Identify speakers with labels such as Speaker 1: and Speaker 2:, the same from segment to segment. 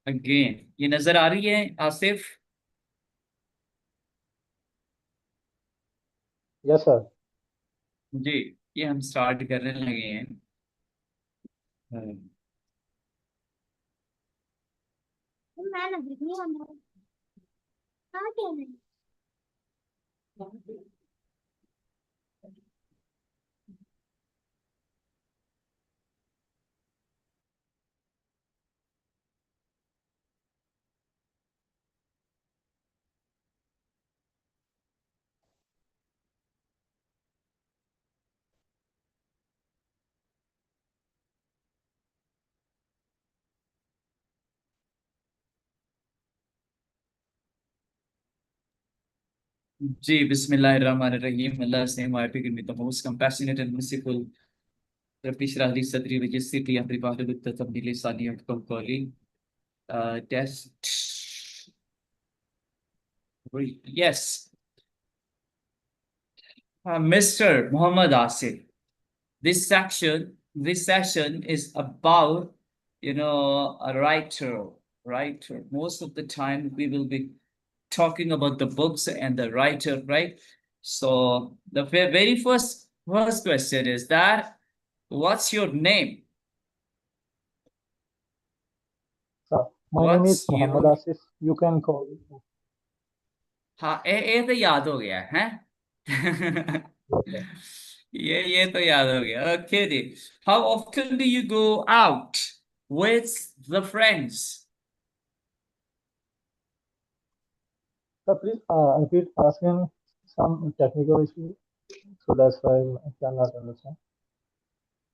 Speaker 1: Again ये नजर आ रही है आसिफ?
Speaker 2: Yes sir.
Speaker 1: जी, ये हम स्टार्ट करने लगे हैं। जी, बिस्मिल्लाहिर्रहमानिर्रहीम। अल्लाह से माफी give me the most compassionate and merciful रब्बी इश्रह ली सदरी वयस्सिर ली अमरी वाहलुल उक़दतम मिन लिसानी यफ़क़हू क़ौली। Test. Yes. Mister Mohammad Asif, this session is about, a writer. Most of the time we will be talking about the books and the writer, right? So the very first question is that, what's your name?
Speaker 2: Sir, my name is
Speaker 1: What's
Speaker 2: Muhammad
Speaker 1: your?
Speaker 2: Asif. You can call me.
Speaker 1: हाँ, ये तो याद हो गया है।
Speaker 2: Yes, sir.
Speaker 1: ये तो याद हो गया। Okay, ji. How often do you go out with the friends?
Speaker 2: Sir, please repeat asking some technical issue. So that's why I cannot understand.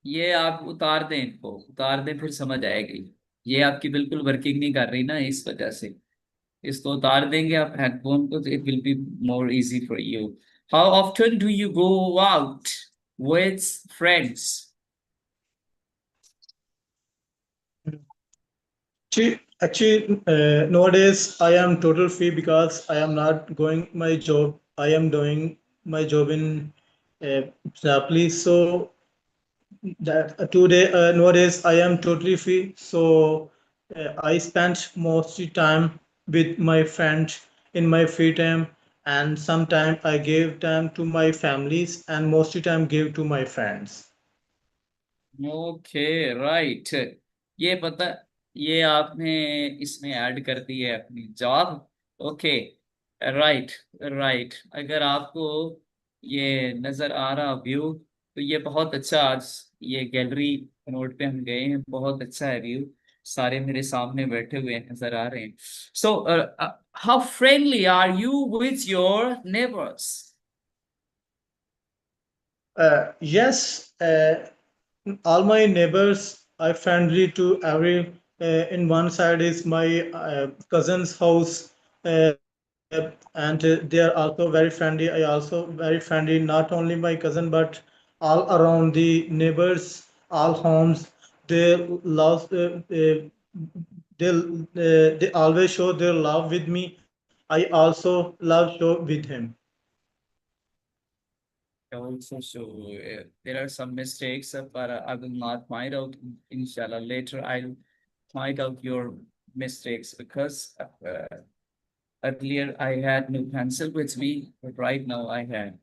Speaker 1: ये आप उतार दें, इनको उतार दें, फिर समझ आएगी। ये आपकी बिल्कुल वर्किंग नहीं कर रही ना, इस वजह से। इसको उतार देंगे आप हेडफोन को, तो it will be more easy for you. How often do you go out with friends?
Speaker 3: Nowadays I am total free because I am not going my job. I am doing my job in Snaply. So that today nowadays I am totally free. So I spend mostly time with my friends in my free time, and sometimes I give time to my families, and mostly time give to my friends.
Speaker 1: Okay, right. ये पता, ये आपने इसमें add कर दी है अपनी job. Okay, right. Right, अगर आपको ये नजर आ रहा व्यू, तो ये बहुत अच्छा। आज ये गैलरी रोड पे हम गए हैं, बहुत अच्छा है व्यू। सारे मेरे सामने बैठे हुए नजर आ रहे हैं। So how friendly are you with your neighbours?
Speaker 3: Yes, all my neighbors are friendly to every. In one side is my cousin's house, uh, and they are also very friendly. I also very friendly. Not only my cousin, but all around the neighbors, all homes. They love. They always show their love with me. I also love show with him.
Speaker 1: Also, so there are some mistakes, but I will not find out. Inshallah, later I'll find out your mistakes, because earlier I had no pencil with me, but right now I have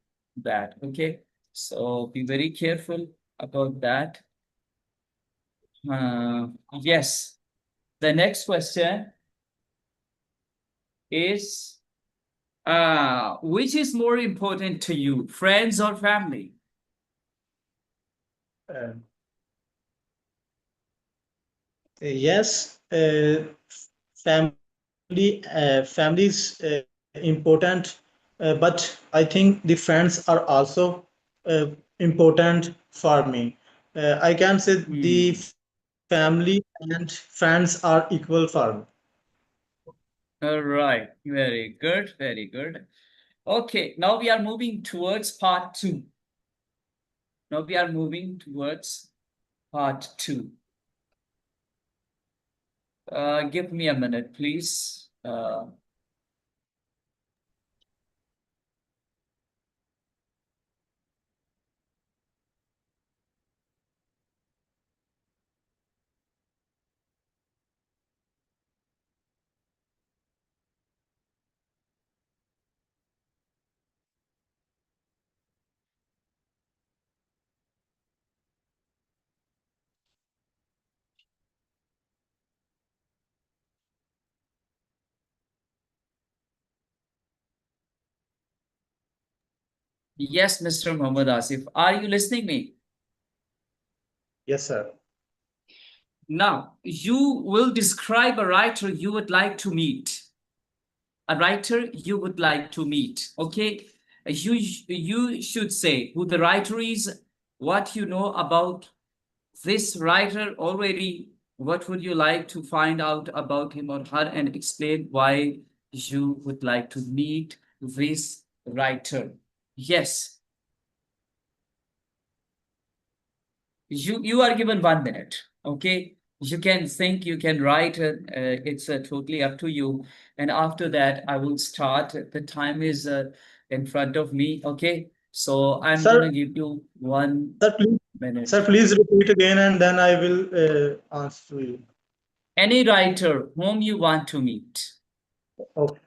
Speaker 1: that. Okay, so be very careful about that. Uh, yes, the next question is, which is more important to you, friends or family?
Speaker 3: Uh, Yes, family is important, but I think the friends are also important for me. I can say the
Speaker 1: Hmm.
Speaker 3: family and friends are equal for me.
Speaker 1: All right, very good, very good. Okay, now we are moving towards part two. Now we are moving towards part two. Give me a minute, please. Yes, Mr. Muhammad Asif. Are you listening me?
Speaker 3: Yes, sir.
Speaker 1: Now, you will describe a writer you would like to meet. A writer you would like to meet. Okay? You should say who the writer is, what you know about this writer already, what would you like to find out about him or her, and explain why you would like to meet this writer. Yes, you are given 1 minute. Okay, you can think, you can write. It's totally up to you. And after that, I will start. The time is in front of me. Okay, so I'm
Speaker 3: Sir,
Speaker 1: gonna give you one
Speaker 3: sir, please,
Speaker 1: minute.
Speaker 3: sir, please repeat again, and then I will answer you.
Speaker 1: Any writer whom you want to meet.
Speaker 3: Okay.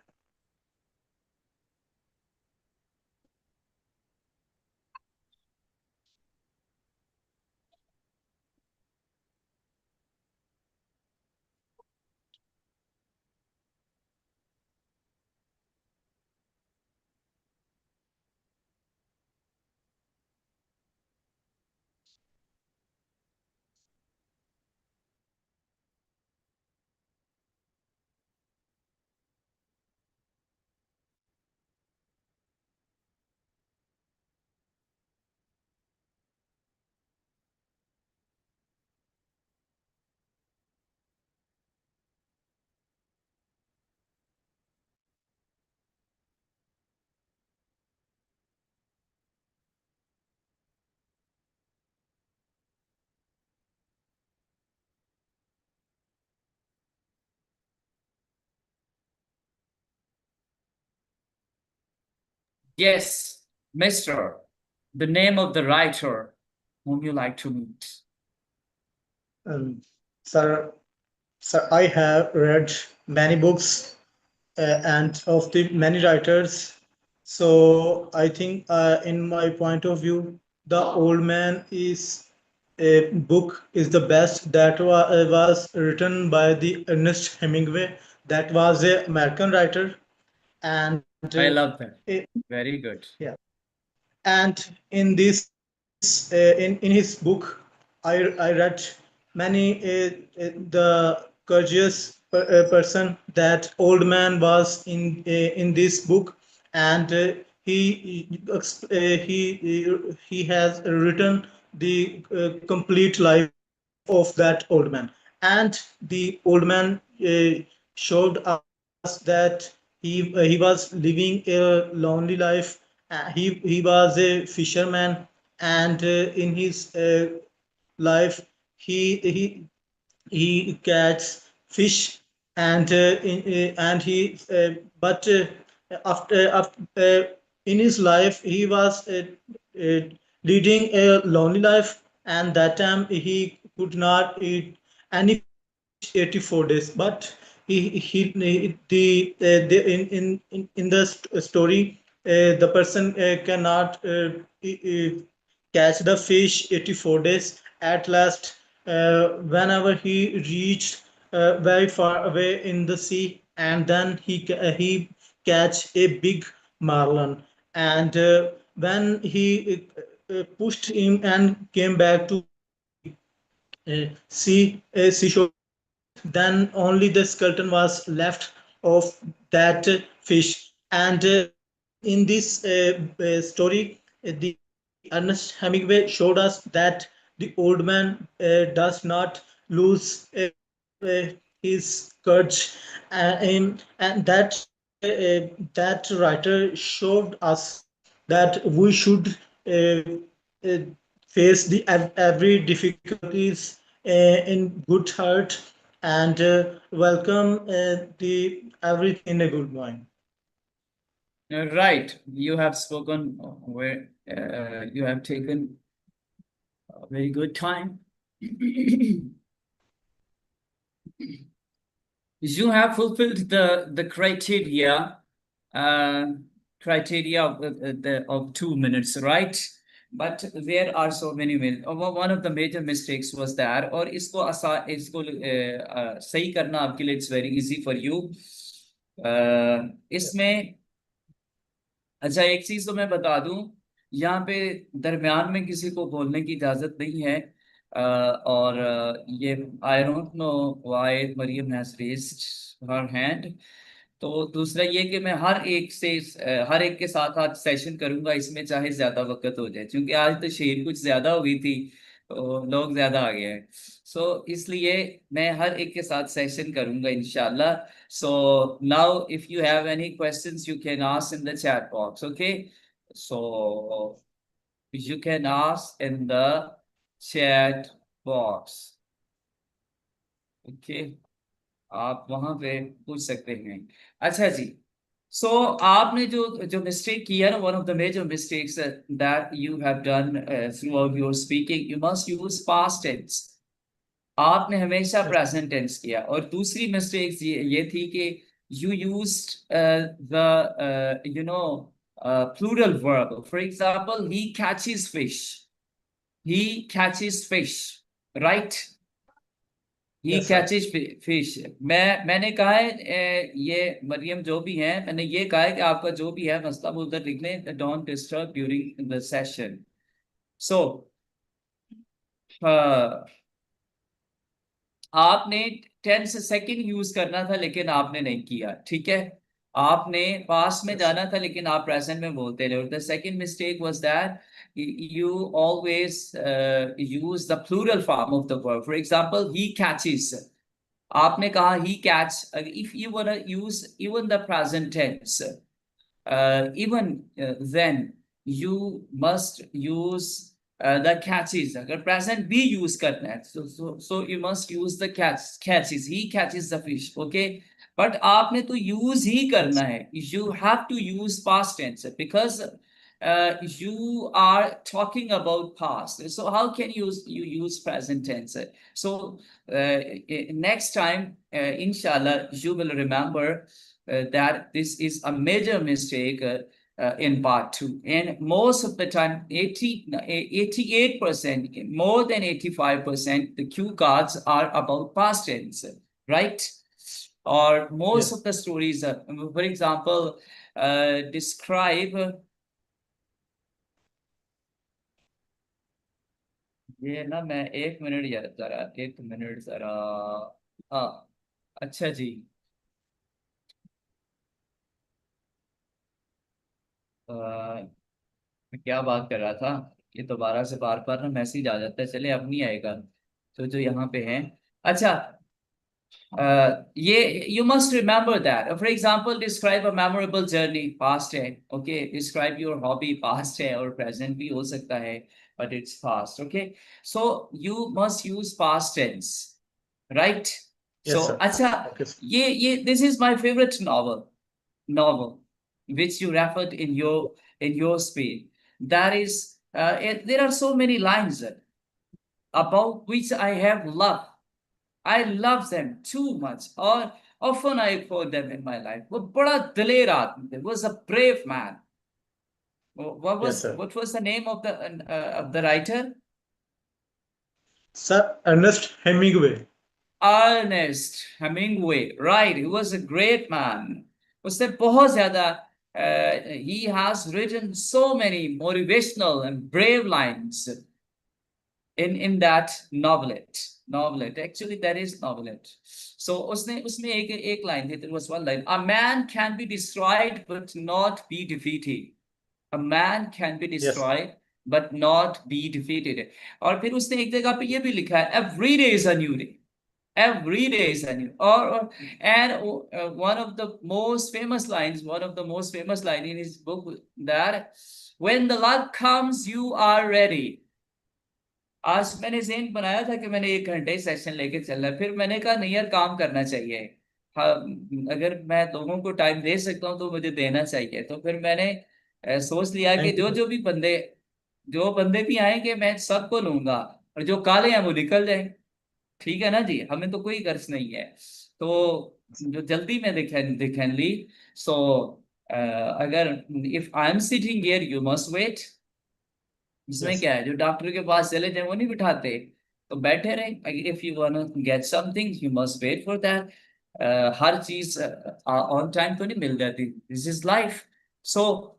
Speaker 1: Yes, Mr. The name of the writer whom you like to meet.
Speaker 3: Um, sir, sir, I have read many books and of the many writers. So I think, in my point of view, The Old Man is a book is the best that was written by the Ernest Hemingway. That was a American writer, and
Speaker 1: I love that.
Speaker 3: it,
Speaker 1: Very good.
Speaker 3: yeah. And in in his book, I read many the courageous person that old man was in this book, and he has written the complete life of that old man, and the old man showed us that he was living a lonely life. He was a fisherman, and in his life he catches fish, and and he but after in his life he was uh, leading a lonely life, and that time he could not eat any fish 84 days. But the in the story, the person cannot catch the fish 84 days. At last, whenever he reached very far away in the sea, and then he catch a big marlin, and when he pushed him and came back to the seashore, then only the skeleton was left of that fish. And in this story, the Ernest Hemingway showed us that the old man does not lose his courage, and that writer showed us that we should uh, face the every difficulties in good heart, and welcome the everything in a good mind.
Speaker 1: Right. You have spoken where you have taken a very good time. You have fulfilled the uh, criteria of 2 minutes, right? But there are so many minutes. One of the major mistakes was that, और इसको सही करना आपके लिए it's very easy for you. इसमें अच्छा एक चीज तो मैं बता दूं यहाँ पे दरमियान में किसी को बोलने की इजाजत नहीं है। और ये I don't know why Mariam has raised her hand. तो दूसरा ये कि मैं हर एक के साथ आज सेशन करूंगा, इसमें चाहे ज्यादा वक्त हो जाए, क्योंकि आज तो शेर कुछ ज्यादा हो गई थी, तो लोग ज्यादा आ गए हैं। इसलिए मैं हर एक के साथ सेशन करूंगा इंशाल्लाह। So now if you have any questions you can ask in the chat box, okay? So you can ask in the chat box, okay? आप वहां पे पूछ सकते हैं। अच्छा जी। सो आपने जो जो मिस्टेक किया ना, one of the major mistakes that you have done throughout your speaking, you must use past tense. आपने हमेशा
Speaker 3: Yes,
Speaker 1: प्रेजेंट टेंस किया। और दूसरी मिस्टेक ये थी कि you used the you know plural verb. For example, he catches fish, he catches fish, right? He
Speaker 3: yes, sir.
Speaker 1: catches fish। मैंने कहा है ये मरियम जो भी है, मैंने ये कहा है कि आपका जो भी है मसला वो उधर लिख लें, don't disturb during the session. So आपने टेंस सेकंड यूज करना था लेकिन आपने नहीं किया, ठीक है? आपने पास्ट में
Speaker 3: Yes, sir.
Speaker 1: जाना था लेकिन आप प्रेजेंट में बोलते रहे। The second mistake was that you always use the plural form of the verb. For example, he catches, आपने कहा he catch। If you want to use even the present tense, even then you must use the catches। अगर present भी use करना है so you must use the catches, he catches the fish, okay? but आपने तो use ही करना
Speaker 3: Yes,
Speaker 1: है, you have to use past tense because you are talking about past, so how can you use present tense? So next time inshallah you will remember that this is a major mistake in part two. And most of the time, 88%, more than 85%, the cue cards are about past tense, right? Or most
Speaker 3: yes.
Speaker 1: of the stories, for example, describe, ये ना मैं एक minute यार जरा, एक minute जरा। हाँ, अच्छा जी। मैं क्या बात कर रहा था? ये दोबारा से बार बार ना मैसेज आ जाता है, चले अब नहीं आएगा। तो जो यहाँ पे है, अच्छा, ये you must remember that. For example, describe a memorable journey, past है, okay? Describe your hobby, past है, और प्रेजेंट भी हो सकता है, but it's past, okay? So you must use past tense, right? So
Speaker 3: Yes, sir.
Speaker 1: अच्छा,
Speaker 3: Okay, sir.
Speaker 1: ये this is my favourite novel which you referred in your speech. That is, there are so many lines about which I have loved. I love them too much, or often I quote them in my life. वो बड़ा दिलेर आदमी थे, was a brave man.
Speaker 3: Yes, sir.
Speaker 1: What was the name of the writer?
Speaker 3: Sir, Ernest Hemingway.
Speaker 1: Ernest Hemingway, right? He was a great man. उसने बहुत ज्यादा he has written so many motivational and brave lines in that novelette. Actually that is novelette. So उसने उसमें एक line थी, there was one line: a man can be destroyed but not be defeated, a man can be
Speaker 3: Yes,
Speaker 1: destroyed but not be defeated। और फिर उसने एक जगह पे ये भी लिखा है, every day is a new day, every day is a new, or and one of the most famous line in his book, that when the luck comes you are ready। आज मैंने ज़हन बनाया था कि मैंने 1 घंटे सेशन लेके चलना है, फिर मैंने कहा नहीं यार, काम करना चाहिए। हाँ, अगर मैं लोगों को टाइम दे सकता हूँ तो मुझे देना चाहिए। तो फिर मैंने सोच लिया कि
Speaker 3: thank you, sir.
Speaker 1: जो बंदे भी आएंगे मैं सबको लूंगा, और जो काले हैं वो निकल जाए। ठीक है ना जी, हमें तो कोई गर्ज नहीं है। तो जो जल्दी में दिखन ली। सो अगर if I am sitting here you must wait. इसमें
Speaker 3: Yes,
Speaker 1: क्या है, जो डॉक्टर के पास चले जाए वो नहीं बिठाते, तो बैठे रहे। If you want to get something you must wait for that. हर चीज ऑन टाइम तो नहीं मिल जाती, दिस इज लाइफ। सो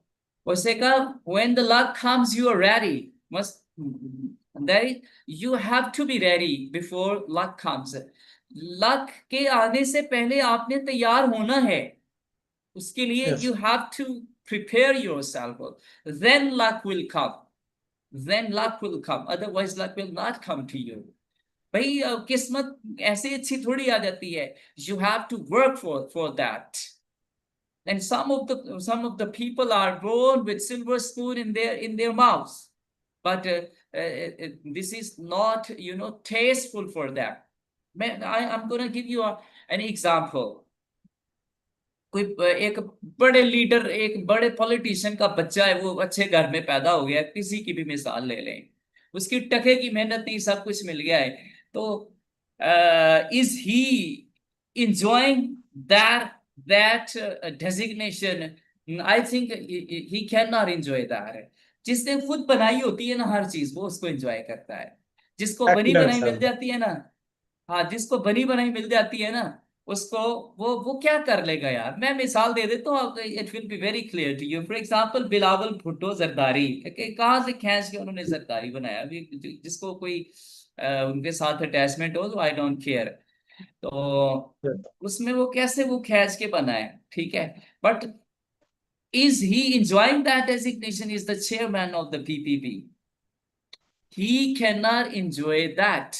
Speaker 1: उसने कहा when the luck comes you are ready, must that you have to be ready before luck comes. Luck के आने से पहले आपने तैयार होना है, उसके लिए
Speaker 3: Yes.
Speaker 1: you have to prepare yourself, then luck will come, then luck will come, otherwise luck will not come to you. भाई किस्मत ऐसे अच्छी थोड़ी आ जाती है, you have to work for that. And some of the people are born with silver spoon in their mouths, but this is not tasteful for them. I'm gonna give you an example. कोई एक बड़े leader, एक बड़े politician का बच्चा है, वो अच्छे घर में पैदा हो गया, किसी की भी मिसाल ले लें, उसकी टके की मेहनत नहीं, सब कुछ मिल गया है, तो is he enjoying that designation? I think he cannot enjoy that. जिसने खुद बनाई होती है ना हर चीज, वो उसको एंजॉय करता है। जिसको बनी
Speaker 3: Excellent,
Speaker 1: बनाई मिल
Speaker 3: sir.
Speaker 1: जाती है ना, हाँ, जिसको बनी बनाई मिल जाती है ना, उसको वो क्या कर लेगा यार। मैं मिसाल दे देता हूँ, it will be very clear to you. For example Bilawal Bhutto Zardari, कहाँ से खींच के उन्होंने जरदारी बनाया, अभी जिसको कोई उनके साथ अटैचमेंट हो तो आई डोंट केयर, तो
Speaker 3: Yes.
Speaker 1: उसमें वो कैसे वो खींच के बनाए, ठीक है, but is he enjoying that designation? Is the chairman of the PPP? He cannot enjoy that.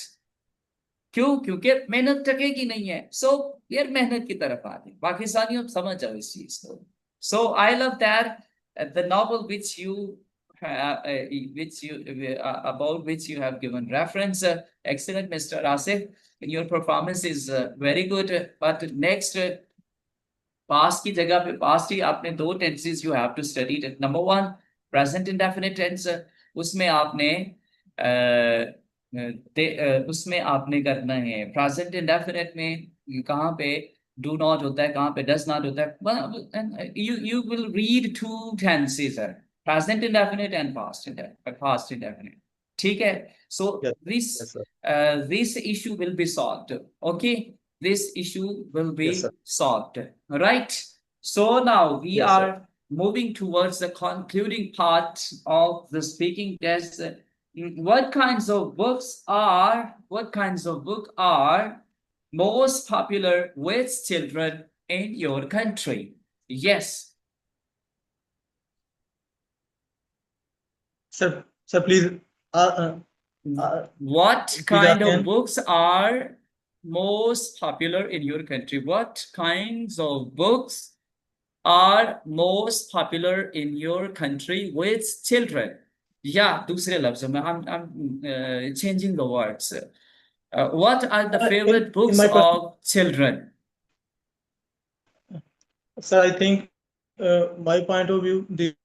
Speaker 1: क्यों? क्योंकि मेहनत टकेगी नहीं है। सो यार मेहनत की तरफ आते, पाकिस्तानी अब समझ जाओ इस चीज को। So I love that the novel about which you have given reference. Excellent, Mr. Asif. Your performance is very good. But next, past की जगह पे पास्ट ही आपने दो tenses you have to study. Number one present indefinite tense, उसमें आपने उसमें आपने करना है प्रेजेंट इंडेफिनिट में कहाँ पे डू नॉट होता है, कहाँ पे डज नॉट होता है। You will read two tenses, present indefinite and past indefinite, ठीक है। So
Speaker 3: Yes.
Speaker 1: This
Speaker 3: Yes, sir.
Speaker 1: this issue will be solved, okay, this issue will be
Speaker 3: Yes, sir.
Speaker 1: solved, right? So now we
Speaker 3: Yes, sir.
Speaker 1: are moving towards the concluding part of the speaking test. What kinds of book are most popular with children in your country? Yes.
Speaker 3: Sir, please,
Speaker 1: What
Speaker 3: please
Speaker 1: kind
Speaker 3: ask
Speaker 1: of
Speaker 3: again.
Speaker 1: books are most popular in your country? What kinds of books are most popular in your country with children? Yeah, दूसरे लफ्जों में I'm changing the words. What are the favorite
Speaker 3: In
Speaker 1: books
Speaker 3: my
Speaker 1: of children?
Speaker 3: sir, I think my point of view, the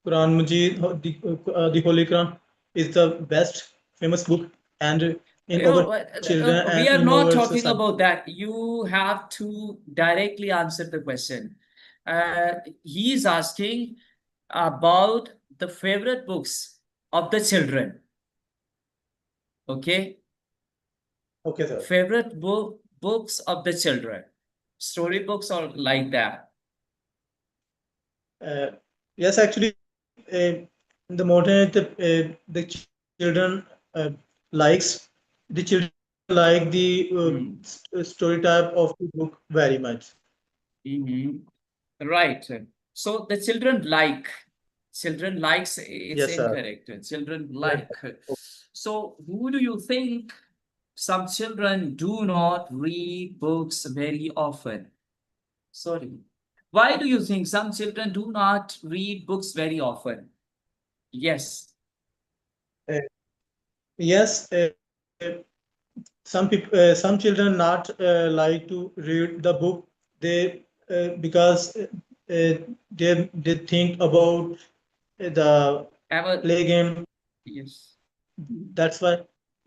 Speaker 3: Quran Majid, the Holy Quran, is the best famous book, and in our children
Speaker 1: We
Speaker 3: and
Speaker 1: are
Speaker 3: in
Speaker 1: not
Speaker 3: our
Speaker 1: talking
Speaker 3: society.
Speaker 1: about that. You have to directly answer the question. He is asking about the favorite books of the children. Okay,
Speaker 3: Okay, sir.
Speaker 1: favorite books of the children, story books or like that.
Speaker 3: Uh, yes, actually, the modern the children likes the children like the
Speaker 1: Hmm.
Speaker 3: story type of the book very much.
Speaker 1: Mhm. Right. So the children likes, it's
Speaker 3: Yes, sir.
Speaker 1: incorrect. Children
Speaker 3: Yes,
Speaker 1: like.
Speaker 3: sir.
Speaker 1: So who do you think some children do not read books very often? Sorry. Why do you think some children do not read books very often? Yes.
Speaker 3: Uh, yes, some people, some children not like to read the book. They because they think about the
Speaker 1: Ahmed,
Speaker 3: play game.
Speaker 1: yes.
Speaker 3: That's why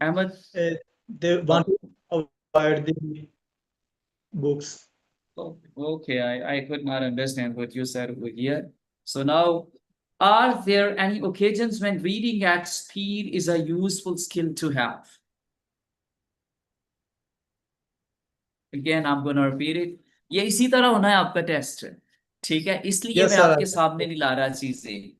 Speaker 1: Ahmed,
Speaker 3: uh, they want
Speaker 1: oh,
Speaker 3: to avoid the books.
Speaker 1: oh, okay, I could not understand what you said over here. So now, are there any occasions when reading at speed is a useful skill to have? Again, I'm going to repeat it. ये इसी तरह होना है आपका test. ठीक है, इसलिए मैं
Speaker 3: Yes, sir.
Speaker 1: आपके सामने नहीं ला रहा चीजें।
Speaker 3: Yes,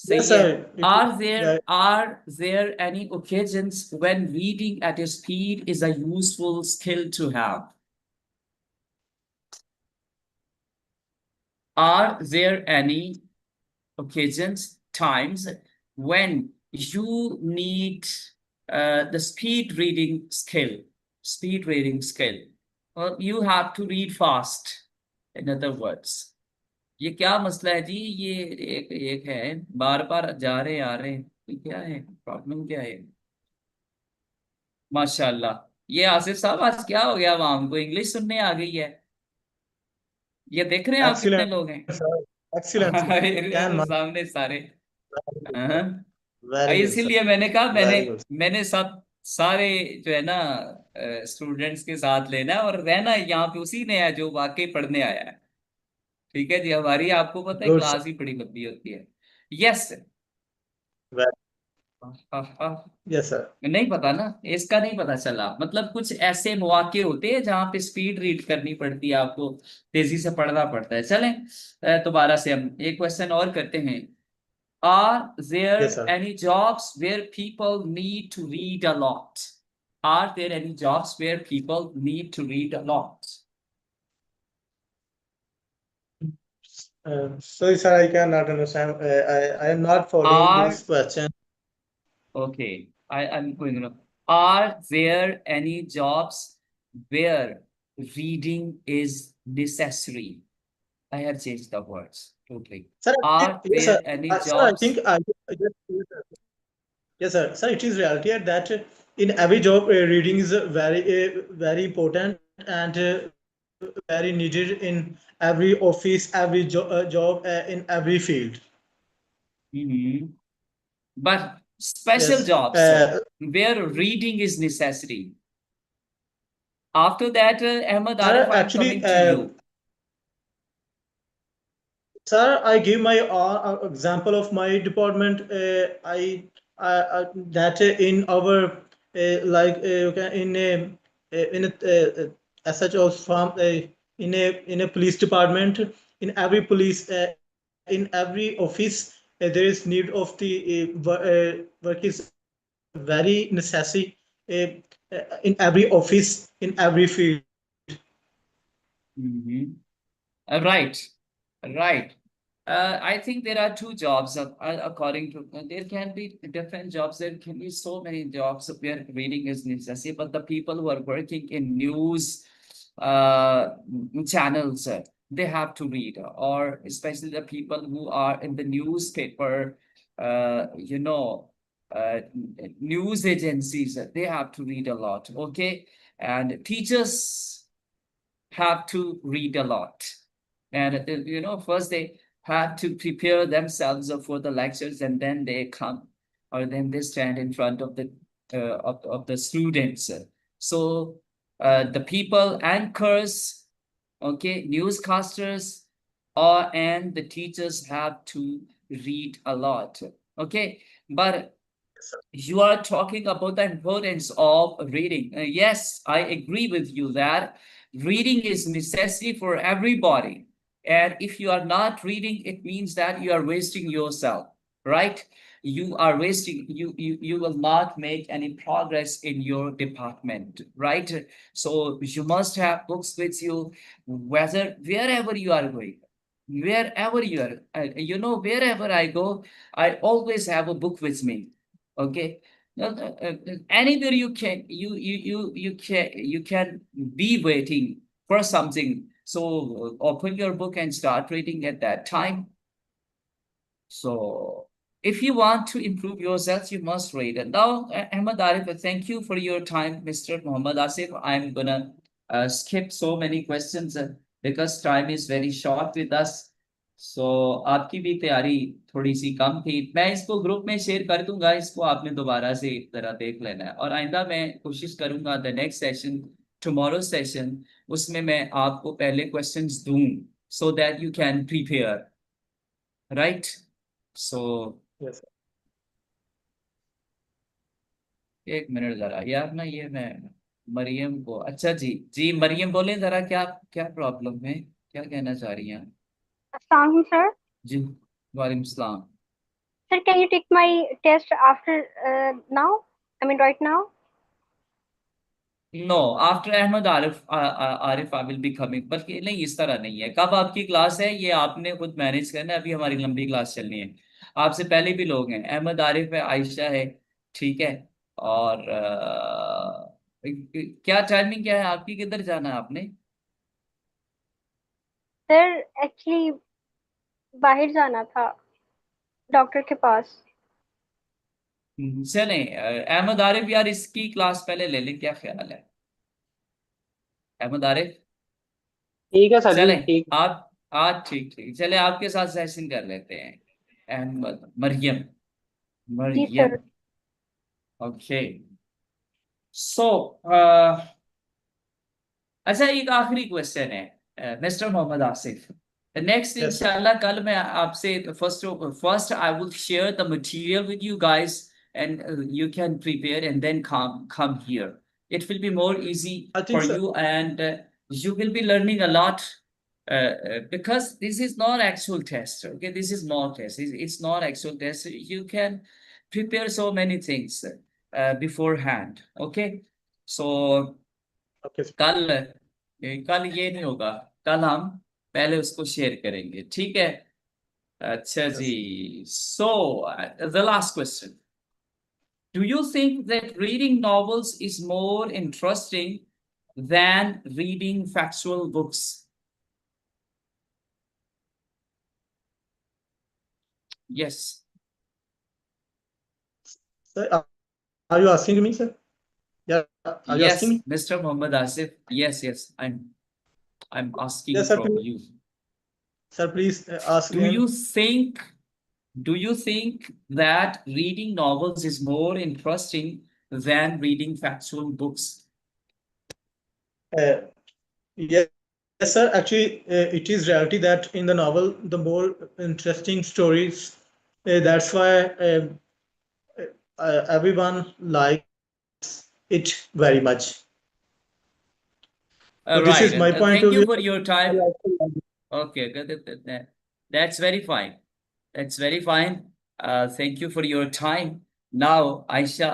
Speaker 1: सही है।
Speaker 3: sir.
Speaker 1: Are there any occasions when reading at a speed is a useful skill to have? Are there any occasions, times when you need the speed reading skill, speed reading skill, or you have to read fast. In other words, ये क्या मसला है जी? ये एक एक है, बार बार जा रहे आ रहे, ये क्या है, प्रॉब्लम क्या है? माशाल्लाह। ये आसिफ साहब, आज क्या हो गया, वहां हमको इंग्लिश सुनने आ गई है। ये देख रहे हैं आप कितने
Speaker 3: Excellent,
Speaker 1: लोग हैं?
Speaker 3: sir. Excellent, sir.
Speaker 1: मेरे
Speaker 3: Can
Speaker 1: तो
Speaker 3: man.
Speaker 1: सामने सारे।
Speaker 3: Very good, sir.
Speaker 1: हाँ।
Speaker 3: Very good, sir.
Speaker 1: इसीलिए मैंने कहा, मैंने
Speaker 3: Very good.
Speaker 1: मैंने सब सारे जो है ना स्टूडेंट्स के साथ लेना है और रहना यहाँ पे उसी ने है जो वाकई पढ़ने आया है। ठीक है जी, हमारी आपको पता है
Speaker 3: Good, sir.
Speaker 1: क्लास ही बड़ी लंबी होती है। यस।
Speaker 3: Very, yes, sir.
Speaker 1: नहीं पता ना, इसका नहीं पता चला, मतलब कुछ ऐसे मौके होते हैं जहाँ पे स्पीड रीड करनी पड़ती है आपको, तेजी से पढ़ना पड़ता है। चलें, दोबारा से हम एक क्वेश्चन और करते हैं। Are there
Speaker 3: Yes, sir.
Speaker 1: any jobs where people need to read a lot? Are there any jobs where people need to read a lot?
Speaker 3: Sorry, sir, I cannot understand. I am not following
Speaker 1: Are
Speaker 3: this question.
Speaker 1: okay. I'm going to. Are there any jobs where reading is necessary? I have changed the words totally.
Speaker 3: Sir,
Speaker 1: Are
Speaker 3: yes, sir.
Speaker 1: there any
Speaker 3: Sir, I
Speaker 1: jobs?
Speaker 3: think yes, yes, sir. Yes, sir. Sir, it is reality that in every job, reading is very important and very needed in every office, every job, in every field.
Speaker 1: Mhm. But special
Speaker 3: Yes.
Speaker 1: jobs where reading is necessary. After that, Ahmad Arif,
Speaker 3: Sir,
Speaker 1: I'm
Speaker 3: actually,
Speaker 1: coming to you.
Speaker 3: sir, I give my example of my department. That in our like in as such of farm in a police department, in every police in every office there is need of the work is very necessary uh, in every office, in every field.
Speaker 1: Mhm. Right, right. I think there are two jobs according to, there can be different jobs. There can be so many jobs where reading is necessary, but the people who are working in news channels, they have to read, or especially the people who are in the newspaper, you know, news agencies, they have to read a lot. Okay. And teachers have to read a lot. And first they have to prepare themselves for the lectures, and then they come, or then they stand in front of the of the students. So the people, anchors, okay, newscasters, and the teachers have to read a lot. Okay, but you are talking about the importance of reading. Yes, I agree with you that reading is necessary for everybody. And if you are not reading, it means that you are wasting yourself, right? You are wasting, you will not make any progress in your department, right? So you must have books with you, whether wherever you are going, wherever you are. Wherever I go, I always have a book with me. Okay. Anywhere you can be waiting for something. So open your book and start reading at that time. So if you want to improve yourself, you must read. And now, Ahmad Arif, thank you for your time, Mr. Muhammad Asif. I'm gonna skip so many questions because time is very short with us. So आपकी भी तैयारी थोड़ी सी कम थी। मैं इसको group में share कर दूंगा, इसको आपने दोबारा से जरा देख लेना है, और आइंदा मैं कोशिश करूंगा the next session, tomorrow session, उसमें मैं आपको पहले क्वेश्चंस दूं, so that you can prepare, right? So
Speaker 3: Yes.
Speaker 1: एक मिनट जरा यार ना, ये मैं मरियम को, अच्छा जी जी, मरियम बोले जरा, क्या क्या प्रॉब्लम है, क्या कहना चाह रही हैं?
Speaker 4: Assalamualaikum, sir.
Speaker 1: जी वालेकुम सलाम।
Speaker 4: Sir, can you take my test after now? I mean, right now?
Speaker 1: No after Ahmed Arif Arif I will be coming, बल्कि नहीं, इस तरह नहीं है। कब आपकी क्लास है ये आपने खुद मैनेज करना है। अभी हमारी लंबी क्लास चलनी है। आपसे पहले भी लोग हैं, अहमद आरिफ है, आयशा है, ठीक है। और क्या टाइमिंग क्या है आपकी, किधर जाना है आपने?
Speaker 4: Sir, actually, बाहर जाना था डॉक्टर के पास.
Speaker 1: चलें अहमद आरिफ यार, इसकी क्लास पहले ले लें, क्या ख्याल है अहमद आरिफ?
Speaker 2: ठीक है सर जी,
Speaker 1: चलें
Speaker 2: ठीक।
Speaker 1: आप आज, ठीक ठीक, चले आपके साथ सेशन कर लेते हैं। Ahmed Mariam,
Speaker 4: ji
Speaker 1: Mariam,
Speaker 4: sir.
Speaker 1: Okay. So अच्छा, एक आखिरी क्वेश्चन है mister Mohammad Asif. Next
Speaker 3: Yes, sir.
Speaker 1: इंशाल्लाह कल मैं आपसे first first I will share the material with you guys, and you can prepare and then come here. It will be more easy
Speaker 3: I
Speaker 1: for
Speaker 3: think, sir.
Speaker 1: you, and you will be learning a lot, because this is not actual test. Okay, this is not test. It's not actual test. You can prepare so many things beforehand. Okay, so
Speaker 3: Okay, sir.
Speaker 1: कल कल ये नहीं होगा, कल हम पहले उसको share करेंगे, ठीक है? अच्छा जी।
Speaker 3: Yes.
Speaker 1: So the last question, do you think that reading novels is more interesting than reading factual books? Yes.
Speaker 3: Sir, are you asking me, sir? Yeah, are you asking
Speaker 1: Yes,
Speaker 3: me?
Speaker 1: Mr. Muhammad Asif. Yes, yes, I'm asking
Speaker 3: Yes, sir.
Speaker 1: from
Speaker 3: Please,
Speaker 1: you.
Speaker 3: sir, please ask
Speaker 1: Do
Speaker 3: again.
Speaker 1: you think Do you think that reading novels is more interesting than reading factual books?
Speaker 3: Uh, yes, yes, sir. Actually, it is reality that in the novel, the more interesting stories. That's why everyone likes it very much. So this
Speaker 1: Right.
Speaker 3: is my point
Speaker 1: Thank
Speaker 3: of
Speaker 1: you
Speaker 3: view.
Speaker 1: for your
Speaker 3: I
Speaker 1: time.
Speaker 3: like to learn.
Speaker 1: Okay, good. That's very fine. That's very fine. Thank you for your time. Now, Aisha,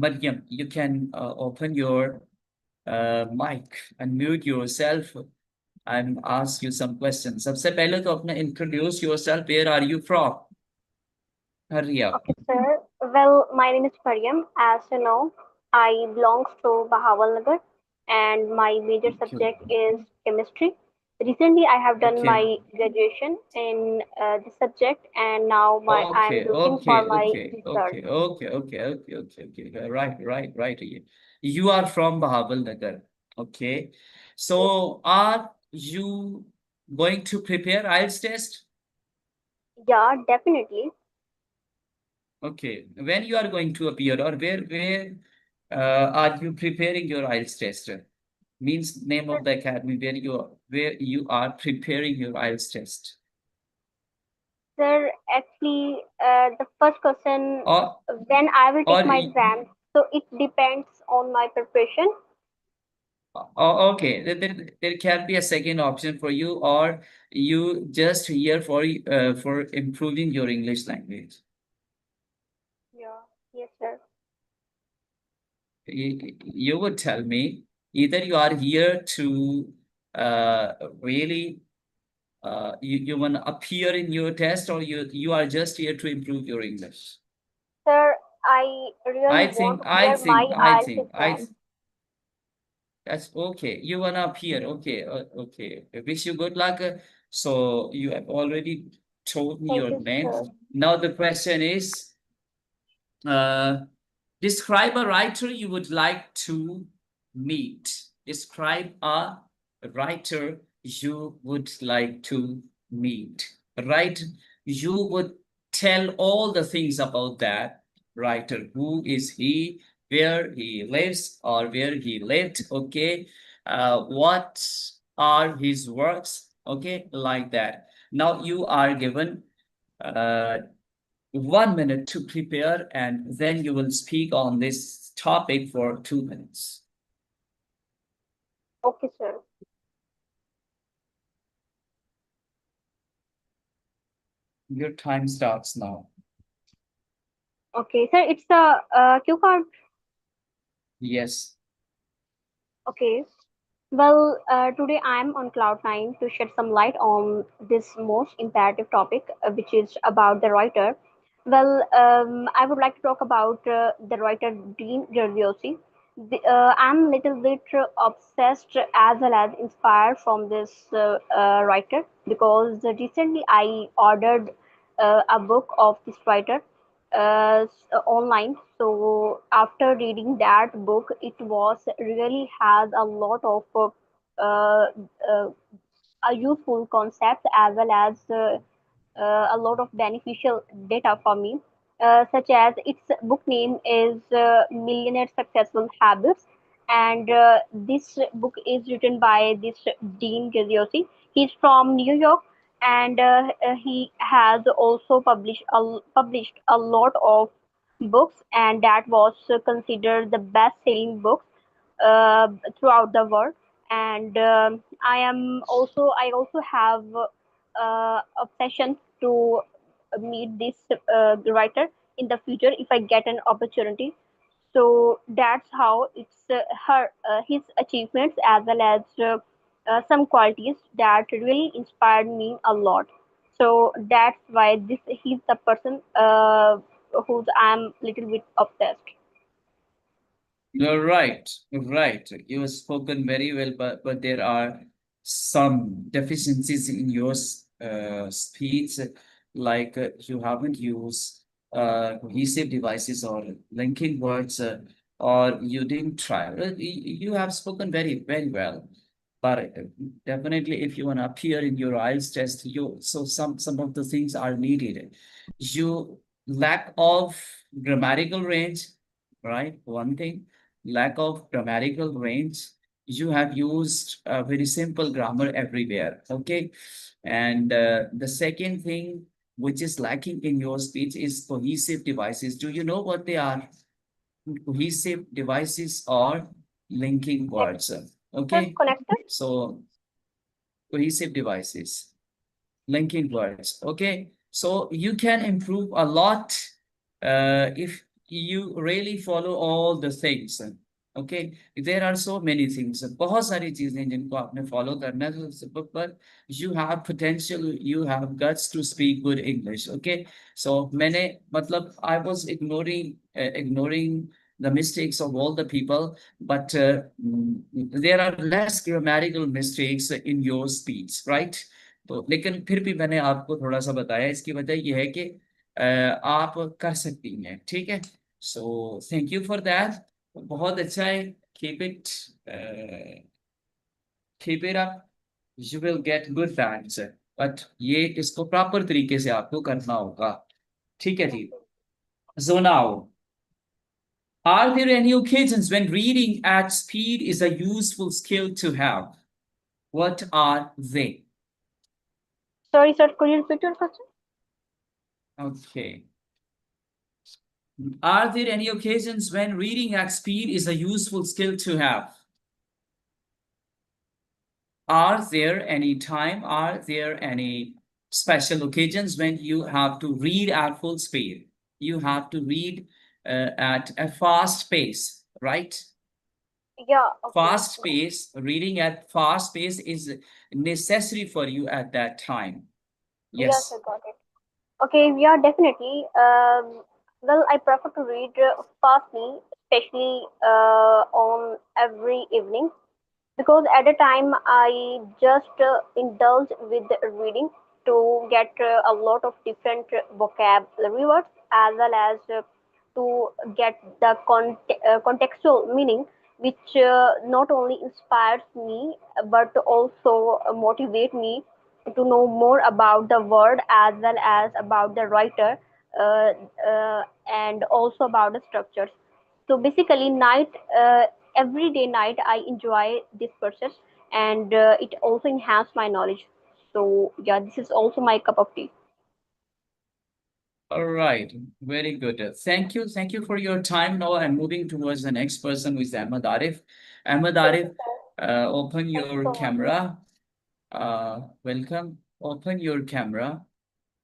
Speaker 1: Maryam, you can open your mic and mute yourself and ask you some questions. सबसे पहले तो अपना introduce yourself. Where are you from? Hurry up.
Speaker 4: Okay, sir. Well, my name is Paryam. As you know, I belongs to Bahawalnagar, and my major
Speaker 1: Okay.
Speaker 4: subject is chemistry. Recently, I have done
Speaker 1: Okay.
Speaker 4: my graduation in this subject, and now I am
Speaker 1: Okay,
Speaker 4: looking for
Speaker 1: okay,
Speaker 4: my
Speaker 1: okay,
Speaker 4: research.
Speaker 1: okay, okay, okay, okay, okay, okay. Right, right, right. You are from Bahawalnagar. Okay.
Speaker 4: Yes.
Speaker 1: So are you going to prepare IELTS test?
Speaker 4: Yeah, definitely.
Speaker 1: Okay. When you are going to appear, or where are you preparing your IELTS test? Means name
Speaker 4: Sir,
Speaker 1: of the academy where you are preparing your IELTS test.
Speaker 4: sir, actually, the first question
Speaker 1: Or
Speaker 4: when I will take
Speaker 1: or
Speaker 4: my exam, so it depends on my preparation.
Speaker 1: Oh, okay, there can be a second option for you, or you just here for improving your English language.
Speaker 4: Yeah. Yes, sir.
Speaker 1: You would tell me either you are here to really you want to appear in your test, or you are just here to improve your English.
Speaker 4: Sir, I really
Speaker 1: I
Speaker 4: want
Speaker 1: think
Speaker 4: to
Speaker 1: I
Speaker 4: clear my
Speaker 1: think I
Speaker 4: IELTS
Speaker 1: think I
Speaker 4: exam.
Speaker 1: That's okay. You wanna appear. Okay. Okay. I wish you good luck. So you have already told me
Speaker 4: Thank
Speaker 1: your
Speaker 4: you,
Speaker 1: name.
Speaker 4: sir.
Speaker 1: Now the question is, uh, describe a writer you would like to meet. Describe a writer you would like to meet. Right? You would tell all the things about that writer. Who is he? Where he lives or where he lived? Okay. What are his works? Okay, like that. Now you are given uh, 1 minute to prepare, and then you will speak on this topic for 2 minutes.
Speaker 4: Okay, sir.
Speaker 1: Your time starts now.
Speaker 4: Okay, sir, it's a cue card.
Speaker 1: Yes.
Speaker 4: Okay. Well, today I'm on cloud nine to shed some light on this most imperative topic, which is about the writer. Well, I would like to talk about the writer Dean Graziosi. I'm a little bit obsessed as well as inspired from this writer because recently I ordered a book of this writer online. So after reading that book, it was really has a lot of uh, uh, useful concepts as well as a lot of beneficial data for me, such as its book name is Millionaire Successful Habits, and this book is written by this Dean Graziosi. He's from New York, and he has also published a lot of books, and that was considered the best-selling books uh, throughout the world. And I also have obsession to meet this writer in the future if I get an opportunity. So that's how it's her his achievements as well as some qualities that really inspired me a lot. So that's why this he's the person who's I'm little bit obsessed.
Speaker 1: You're right, right. You have spoken very well, but there are some deficiencies in your speech, like you haven't used cohesive devices or linking words, or you didn't try. You have spoken very well, but definitely, if you want to appear in your IELTS test, some of the things are needed. You lack of grammatical range, right? One thing, lack of grammatical range. You have used a very simple grammar everywhere. Okay. And the second thing which is lacking in your speech is cohesive devices. Do you know what they are? Cohesive devices or linking words.
Speaker 4: Just
Speaker 1: Okay.
Speaker 4: connected.
Speaker 1: So cohesive devices, linking words. Okay, so you can improve a lot if you really follow all the things. Okay, there are so many things. बहुत सारी चीजें हैं जिनको आपने follow करना है, but you have potential, you have guts to speak good English. Okay, so मैंने मतलब I was ignoring the mistakes of all the people, but there are less grammatical mistakes in your speech, right? तो लेकिन फिर भी मैंने आपको थोड़ा सा बताया, इसकी वजह यह है कि आप कर सकती हैं, ठीक है। So thank you for that. बहुत अच्छा है। Keep it keep it up, you will get good bands. But ये इसको प्रॉपर तरीके से आपको करना होगा, ठीक है जी। So now, are there any occasions when reading at speed is a useful skill to have? What are they?
Speaker 4: Sorry, sir. Could you repeat your question?
Speaker 1: Okay. Are there any occasions when reading at speed is a useful skill to have? Are there any special occasions when you have to read at full speed? You have to read at a fast pace, right?
Speaker 4: Yeah. Okay.
Speaker 1: Fast pace, reading at fast pace is necessary for you at that time.
Speaker 4: Yes, I
Speaker 1: Yes.
Speaker 4: got it. Okay, yeah, definitely. Well, I prefer to read fastly, especially on every evening, because at a time I just indulge with reading to get a lot of different vocabulary words as well as to get the contextual meaning, which not only inspires me but also motivate me to know more about the word as well as about the writer, uh, and also about the structures. So basically, every day night, I enjoy this process, and it also enhance my knowledge. So yeah, this is also my cup of tea.
Speaker 1: All right, very good. Thank you. Thank you for your time. Now I'm moving towards the next person, who is Ahmed Arif. Ahmed
Speaker 4: Thank you,
Speaker 1: Arif,
Speaker 4: sir.
Speaker 1: open
Speaker 4: Thank you
Speaker 1: your
Speaker 4: so much.
Speaker 1: camera. Welcome. Open your camera.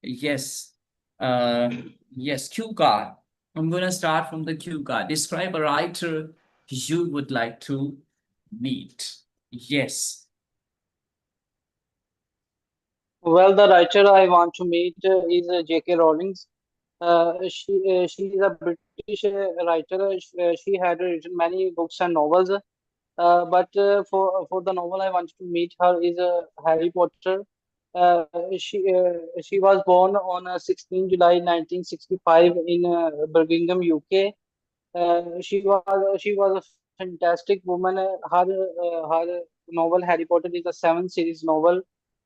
Speaker 1: Yes. Uh, yes, cue card. I'm gonna start from the cue card. Describe a writer you would like to meet. Yes.
Speaker 5: Well, the writer I want to meet is J.K. Rowling. She is a British writer. She had written many books and novels. But for the novel I wanted to meet her is Harry Potter. She was born on 16 July 1965 in Birmingham, UK. She was a fantastic woman. Her novel Harry Potter is a seven series novel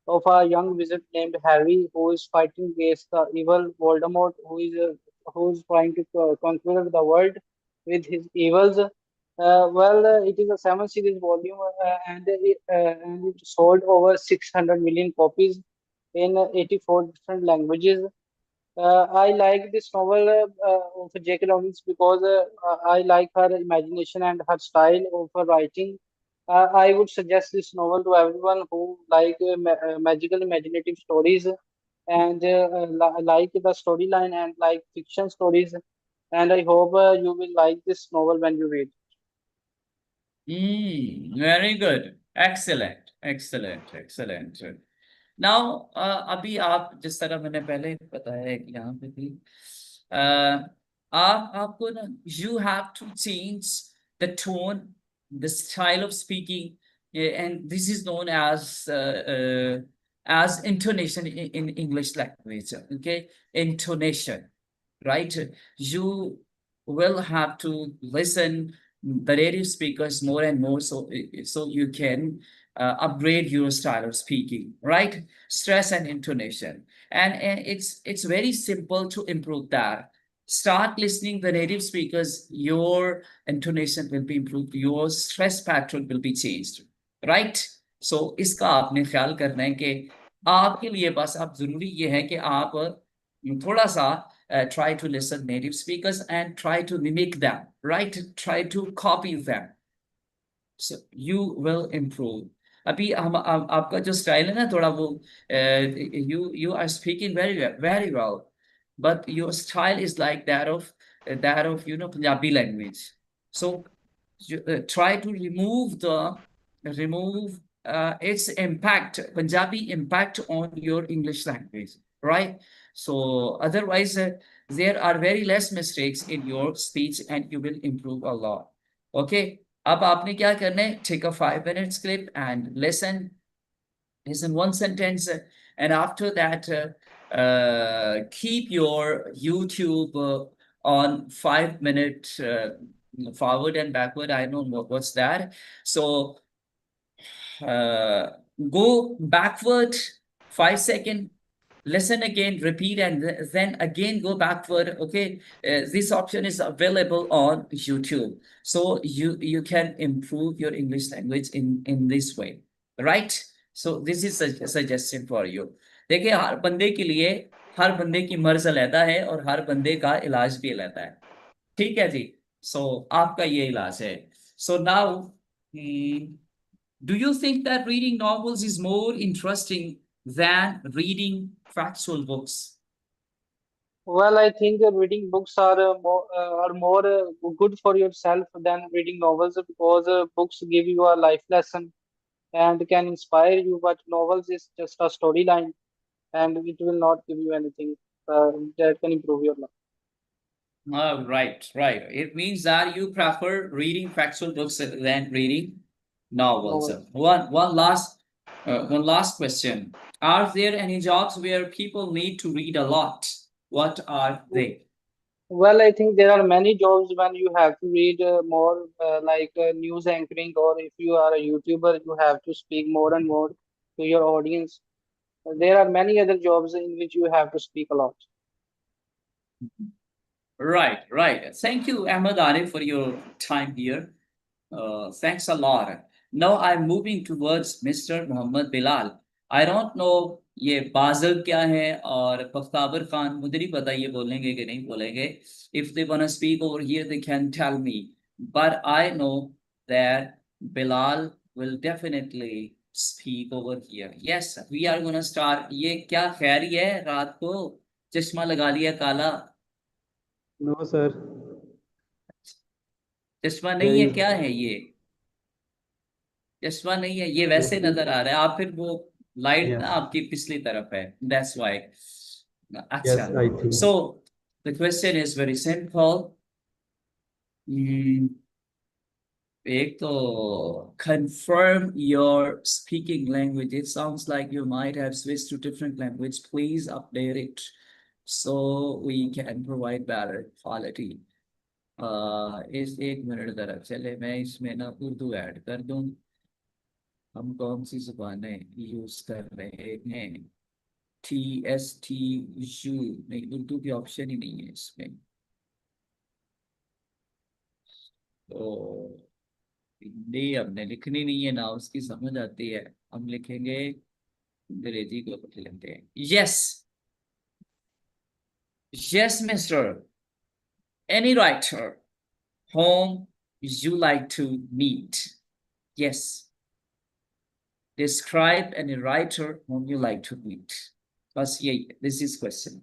Speaker 5: of a young wizard named Harry who is fighting against the evil Voldemort, who is trying to conquer the world with his evils. It is a seven series volume, and it sold over 600 million copies in 84 different languages. I like this novel of J.K. Rowling because I like her imagination and her style of her writing. I would suggest this novel to everyone who like magical imaginative stories and like the storyline and like fiction stories. And I hope you will like this novel when you read.
Speaker 1: Very good. Excellent. Excellent. Excellent. Now अभी आप जिस तरह मैंने पहले बताया है कि यहाँ पे भी आपको ना you have to change the tone the style of speaking and this is known as intonation in English language. Okay, intonation, right? You will have to listen the native speakers more and more, so you can upgrade your style of speaking, right? Stress and intonation, and it's very simple to improve that. Start listening the native speakers. Your intonation will be improved. Your stress pattern will be changed, right? So इसका आपने ख्याल करना है कि आपके लिए बस आप जरूरी ये है कि आप थोड़ा सा try to listen native speakers and try to mimic them, right? Try to copy them. So you will improve. अभी हम आपका जो स्टाइल है ना थोड़ा वो you are speaking very well, but your style is like that of Punjabi language. So try to remove its impact, Punjabi impact on your English language, right? So otherwise there are very less mistakes in your speech and you will improve a lot. Okay, अब आपने क्या करना है, take a 5 minutes clip and listen one sentence, and after that keep your YouTube on 5 minute forward and backward. I don't know what's that. So uh, go backward 5 second, listen again, repeat, and then again go backward. Okay, this option is available on YouTube, so you can improve your English language in this way, right? So this is a suggestion for you. देखिए हर बंदे की मर्ज अलग है और हर बंदे का इलाज भी अलग है, ठीक है जी? सो आपका ये इलाज है. So now do you think that reading novels is more interesting than reading factual books?
Speaker 5: Well, I think reading books are more good for yourself than reading novels because books give you a life lesson and can inspire you, but novels is just a storyline and it will not give you anything that can improve your life.
Speaker 1: Right, right. It means that you prefer reading factual books than reading novels.
Speaker 5: Novel.
Speaker 1: One last question. Are there any jobs where people need to read a lot? What are they?
Speaker 5: Well, I think there are many jobs when you have to read more, like news anchoring, or if you are a YouTuber, you have to speak more and more to your audience. There are many other jobs in which you have to speak a lot.
Speaker 1: Right, right. Thank you, Ahmed Arif, for your time here. Thanks a lot. Now I'm moving towards Mr. Muhammad Bilal. I don't know ये बाजल क्या है और पख्ताबर खान मुझे नहीं पता ये बोलेंगे कि नहीं बोलेंगे. If they wanna speak over here, they can tell me. But I know that Bilal will definitely speak over here. Yes, we are gonna start. ये क्या खैरी है रात को चश्मा लगा लिया काला?
Speaker 2: No, sir.
Speaker 1: चश्मा नहीं
Speaker 2: There
Speaker 1: है,
Speaker 2: is
Speaker 1: क्या है ये? चश्मा नहीं है, ये
Speaker 2: yes,
Speaker 1: वैसे नजर आ रहा है। आप फिर वो लाइट ना
Speaker 2: yes,
Speaker 1: आपकी पिछली तरफ है, दैट्स व्हाई। अच्छा,
Speaker 2: yes. I think
Speaker 1: so the question is very simple. एक तो confirm your speaking language. It sounds like you might have switched to different language. Please update it so we can provide better quality. इस एक minute जरा चले, मैं इसमें ना Urdu add कर दूं। हम कौन सी जुबानें यूज कर रहे हैं? TSTU नहीं, उर्दू की ऑप्शन ही नहीं है इसमें। तो हिंदी हमने लिखनी नहीं है ना, उसकी समझ आती है, हम लिखेंगे अंग्रेजी को लिख लेते हैं। Yes, yes mister, any writer whom you like to meet. Yes, describe any writer whom you like to meet. बस यही, this is question.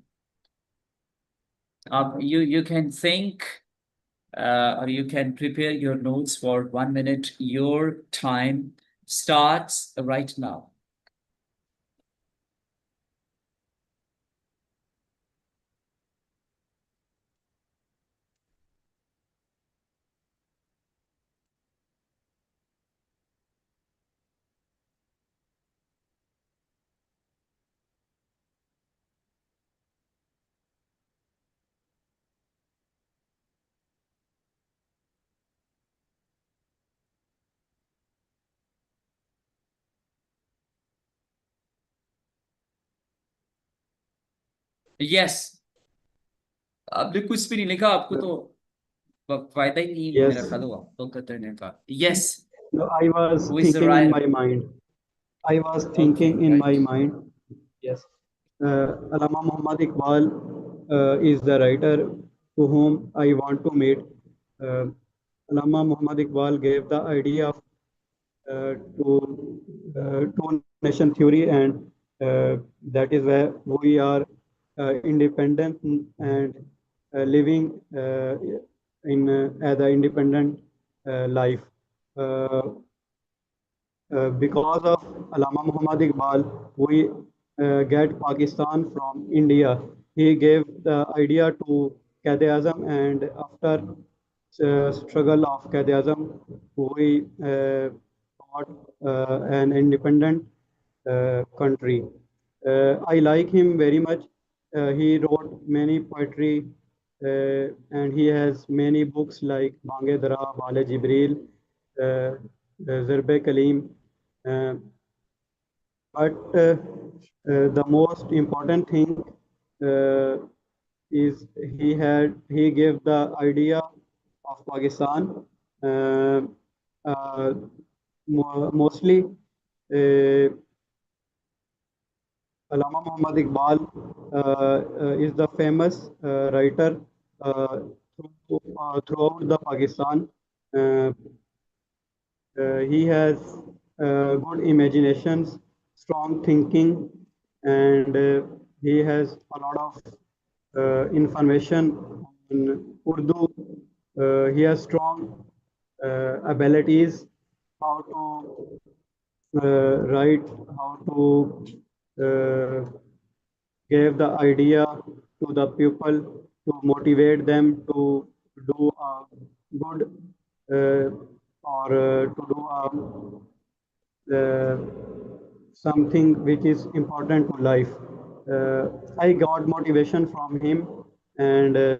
Speaker 1: You can think or you can prepare your notes for 1 minute. Your time starts right now. Yes, आपने कुछ भी नहीं लिखा, आपको तो फायदा ही नहीं है
Speaker 2: yes.
Speaker 1: मेरा ख्याल हुआ तो करने का। Yes,
Speaker 2: No, I was
Speaker 1: who is the
Speaker 2: thinking in
Speaker 1: writer?
Speaker 2: my mind. I was
Speaker 1: Okay,
Speaker 2: thinking in my
Speaker 1: right.
Speaker 2: mind. Yes. Allama Muhammad Iqbal is the writer to whom I want to meet. Uh, Allama Muhammad Iqbal gave the idea of two nation theory, and that is where we are independent and living in as an independent life. Uh, because of Allama Muhammad Iqbal, we get Pakistan from India. He gave the idea to Quaid-e-Azam, and after struggle of Quaid-e-Azam, we got an independent country. I like him very much. He wrote many poetry, and he has many books like Bange Dara, Bale Jibril, Zarbe Kalim. Uh, but the most important thing uh, is he gave the idea of Pakistan. Uh, uh, Mostly, Allama Muhammad Iqbal is the famous writer throughout the Pakistan. Uh, he has good imaginations, strong thinking, and he has a lot of information in Urdu. He has strong abilities how to write, how to uh, give the idea to the people to motivate them to do a good or to do uh, something which is important to life. I got motivation from him, and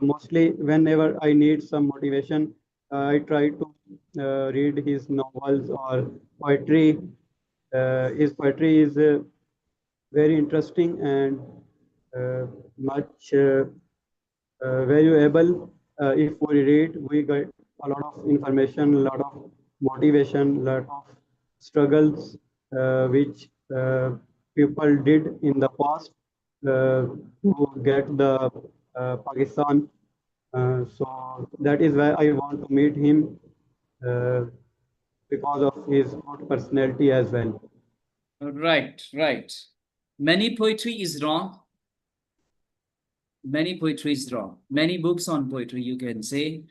Speaker 2: mostly whenever I need some motivation, I try to read his novels or poetry. His poetry is very interesting and much valuable. If we read, we get a lot of information, a lot of motivation, a lot of struggles which people did in the past to get the Pakistan. So that is why I want to meet him. Uh, because of his good personality as well.
Speaker 1: Right, right. Many poetry is wrong. Many poetry is wrong. Many books on poetry, you can say.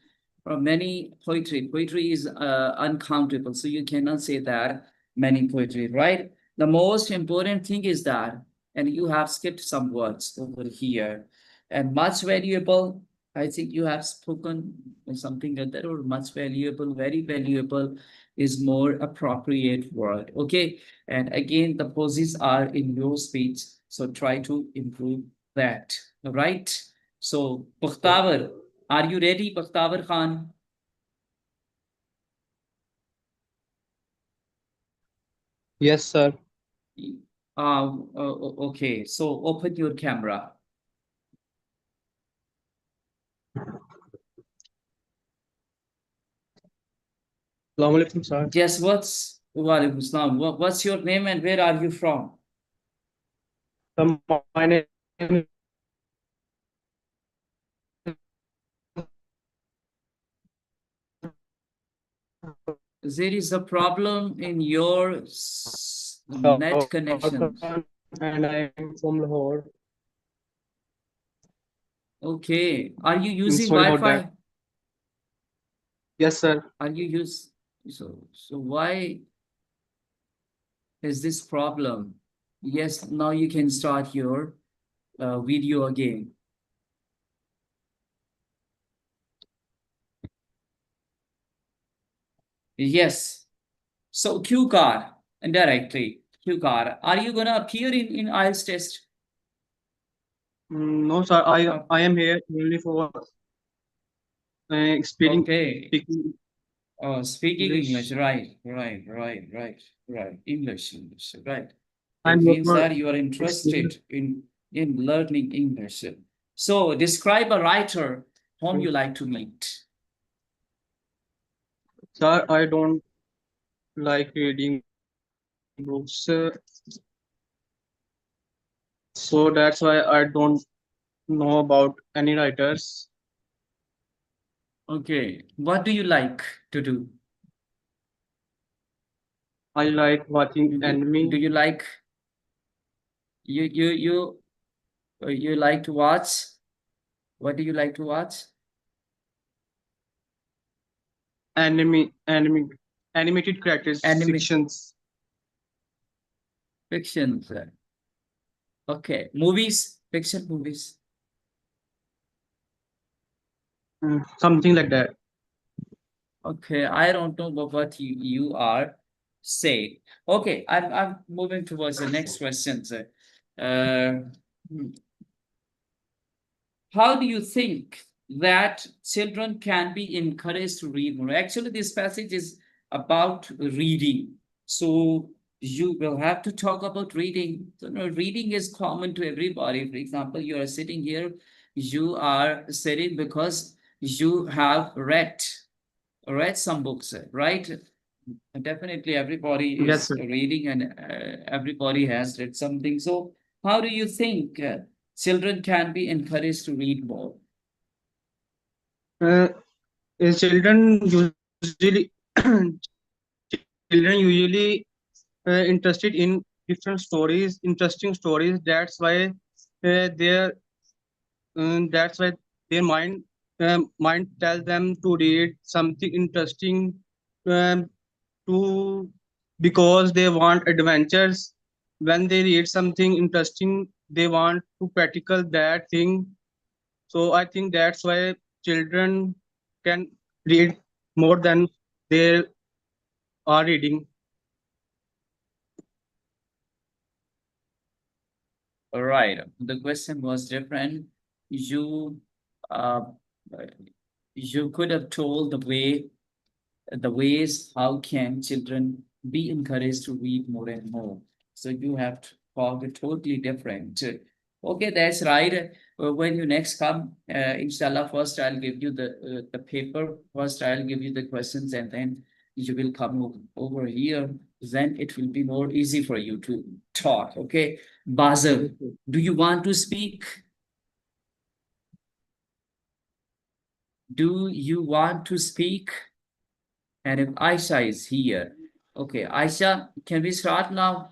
Speaker 1: Or many poetry. Poetry is uncountable. So you cannot say that many poetry, right? The most important thing is that, and you have skipped some words over here, and much valuable. I think you have spoken something like that, or much valuable, very valuable is more appropriate word. Okay. And again, the poses are in your speech. So try to improve that. Right. So, Bakhtavar, are you ready, Bakhtavar Khan?
Speaker 5: Yes, sir.
Speaker 1: Okay. So, open your camera.
Speaker 5: Assalamu alaikum, sir.
Speaker 1: Yes. Walaikum Assalam. What's your name and where are you from?
Speaker 5: My name
Speaker 1: There is a problem in your net connection.
Speaker 5: and I am from Lahore.
Speaker 1: Okay. Are you
Speaker 5: I'm
Speaker 1: using
Speaker 5: sorry about that.
Speaker 1: Wi-Fi?
Speaker 5: Yes, sir.
Speaker 1: Are you use so why is this problem? Yes, now you can start your video again. Yes. So Q car indirectly. Q car. Are you gonna appear in IELTS test?
Speaker 5: No, sir. I am here only for
Speaker 1: Okay.
Speaker 5: speaking
Speaker 1: Speaking English.
Speaker 5: English.
Speaker 1: Right. English. Right.
Speaker 5: I'm
Speaker 1: It
Speaker 5: here
Speaker 1: means
Speaker 5: for
Speaker 1: that you are
Speaker 5: experience.
Speaker 1: interested in learning English. So describe a writer whom you like to meet.
Speaker 5: Sir, I don't like reading books, so that's why I don't know about any writers.
Speaker 1: Okay. What do you like to do?
Speaker 5: I like watching
Speaker 1: Do
Speaker 5: anime,
Speaker 1: you like you like to watch? What do you like to watch?
Speaker 5: anime, animated characters,
Speaker 1: Anime,
Speaker 5: sections,
Speaker 1: fiction. Okay, movies, fiction movies.
Speaker 5: something like that.
Speaker 1: Okay, I don't know what you are saying. Okay, I'm moving towards the next question, sir. Hmm. How do you think that children can be encouraged to read more? Actually, this passage is about reading. So you will have to talk about reading. So, reading is common to everybody. For example, you are sitting here, you are sitting because you have read some books, right? Definitely, everybody
Speaker 5: Yes,
Speaker 1: is
Speaker 5: sir.
Speaker 1: reading and everybody has read something. So, how do you think children can be encouraged to read more?
Speaker 5: Uh, children usually interested in different stories, interesting stories. That's why their mind tells them to read something interesting, um, to because they want adventures. When they read something interesting, they want to practical that thing. So I think that's why children can read more than they are reading.
Speaker 1: All right. The question was different. You, uh, you could have told the ways how can children be encouraged to read more and more. So you have to call it totally different. Okay, that's right. When you next come, inshallah, first I'll give you the paper. First I'll give you the questions, and then you will come over here. Then it will be more easy for you to talk. Okay, Basel, do you want to speak? Do you want to speak? And if Aisha is here. Okay, Aisha, can we start now?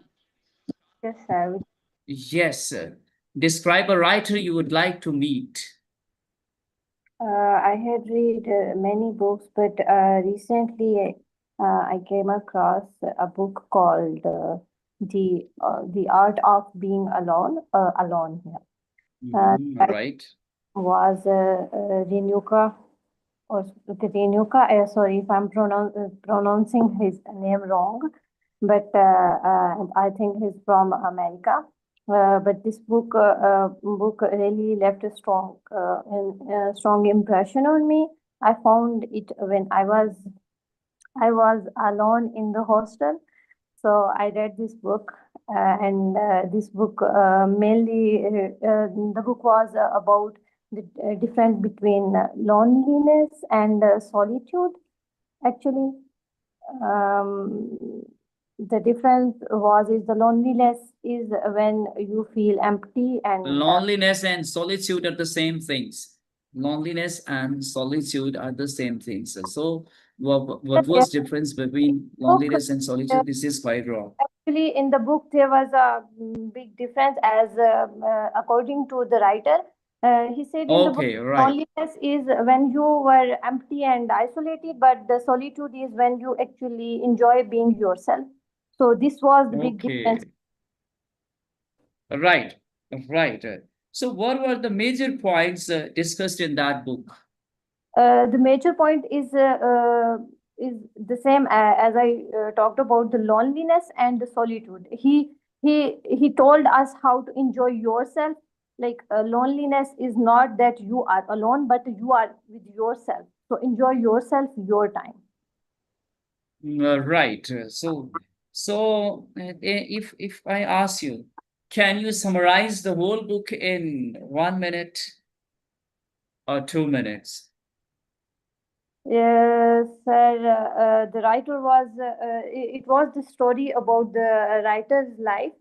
Speaker 6: Yes, sir.
Speaker 1: Yes, sir. Describe a writer you would like to meet.
Speaker 6: I had read many books, but recently I came across a book called the Art of Being Alone. Alone. Yeah. That
Speaker 1: Right.
Speaker 6: was Renuka or Renuka. Sorry if I'm pronouncing his name wrong, but I think he's from America. But this book really left a strong impression on me. I found it when I was alone in the hostel, so I read this book, and this book mainly the book was about the difference between loneliness and solitude. Actually, um, the difference was is the loneliness is when you feel empty and
Speaker 1: Loneliness and solitude are the same things. Loneliness and solitude are the same things. So, what
Speaker 6: yeah,
Speaker 1: was difference between
Speaker 6: book.
Speaker 1: loneliness and
Speaker 6: Uh,
Speaker 1: solitude? This is quite wrong.
Speaker 6: Actually, in the book, there was a big difference as according to the writer. He said in the book,
Speaker 1: Okay, right.
Speaker 6: loneliness is when you were empty and isolated, but the solitude is when you actually enjoy being yourself. So this was the big difference.
Speaker 1: Okay, right, right. So, what were the major points discussed in that book?
Speaker 6: The major point is the same as I talked about the loneliness and the solitude. He told us how to enjoy yourself. Like loneliness is not that you are alone, but you are with yourself. So enjoy yourself, your time.
Speaker 1: Right. If I ask you, can you summarize the whole book in 1 minute or 2 minutes?
Speaker 6: Yes, sir. The writer was. It was the story about the writer's life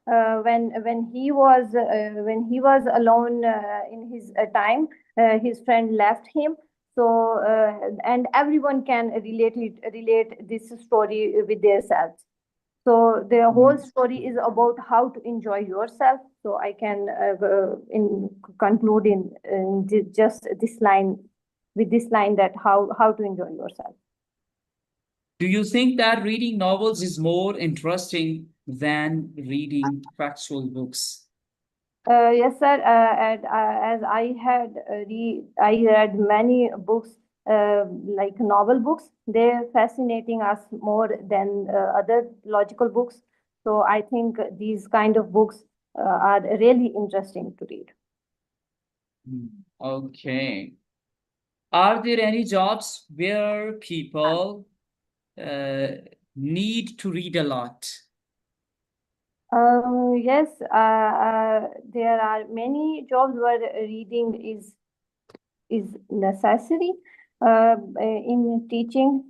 Speaker 6: when he was alone in his time. His friend left him. So and everyone can relate this story with themselves. So the whole
Speaker 1: Mm.
Speaker 6: story is about how to enjoy yourself. So I can conclude in just this line with this line that how to enjoy yourself.
Speaker 1: Do you think that reading novels is more interesting than reading factual books?
Speaker 6: Yes, sir. And, as I read many books, like novel books. They're fascinating us more than other logical books. So I think these kind of books are really interesting to read.
Speaker 1: Okay. Are there any jobs where people uh, need to read a lot?
Speaker 6: Yes, there are many jobs where reading is necessary in teaching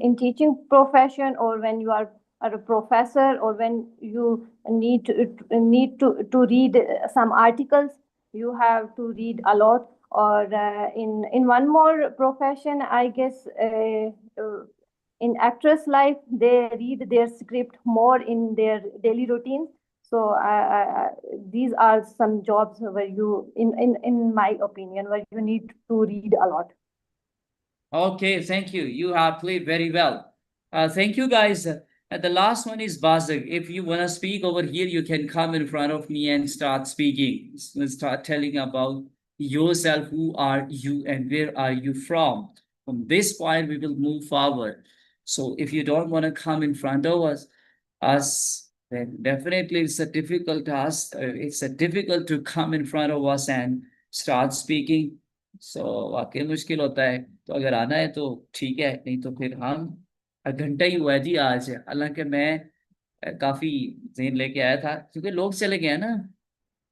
Speaker 6: in teaching profession, or when you are a professor, or when you need to read some articles, you have to read a lot. Or in one more profession, I guess, in actress life, they read their script more in their daily routines. So these are some jobs where you, in my opinion, where you need to read a lot.
Speaker 1: Okay, thank you. You have played very well. Thank you, guys. The last one is Bazak. If you want to speak over here, you can come in front of me and start speaking. Start telling about yourself. Who are you and where are you from? From this point, we will move forward. So if you don't want to come in front of us, then definitely it's a difficult task. It's a difficult to come in front of us and start speaking. सो वाकई मुश्किल होता है तो अगर आना है तो ठीक है नहीं तो फिर हम घंटा ही हुआ है जी आज हालांकि मैं काफी जेन लेके आया था क्योंकि लोग चले गए हैं ना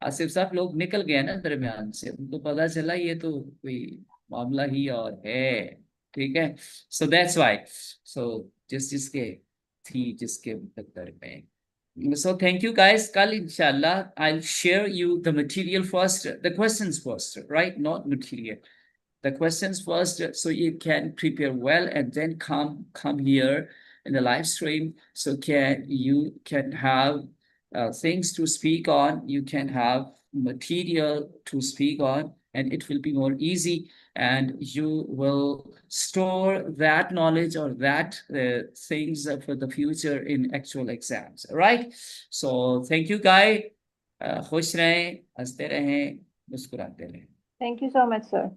Speaker 1: आसिफ साहब लोग निकल गए हैं ना दरमियान से उनको पता चला ये तो कोई मामला ही और है ठीक है सो दैट्स व्हाई सो जिसके थी जिसके मुकद्दर में so thank you guys kal inshallah I'll share you the material first the questions first right not material the questions first, so you can prepare well and then come here in the live stream, so you can have things to speak on, you can have material to speak on, and it will be more easy, and you will store that knowledge or that things for the future in actual exams. All right, so thank you guys. खुश रहें, हंसते रहें, मुस्कुराते रहें.
Speaker 6: Thank you so much, sir.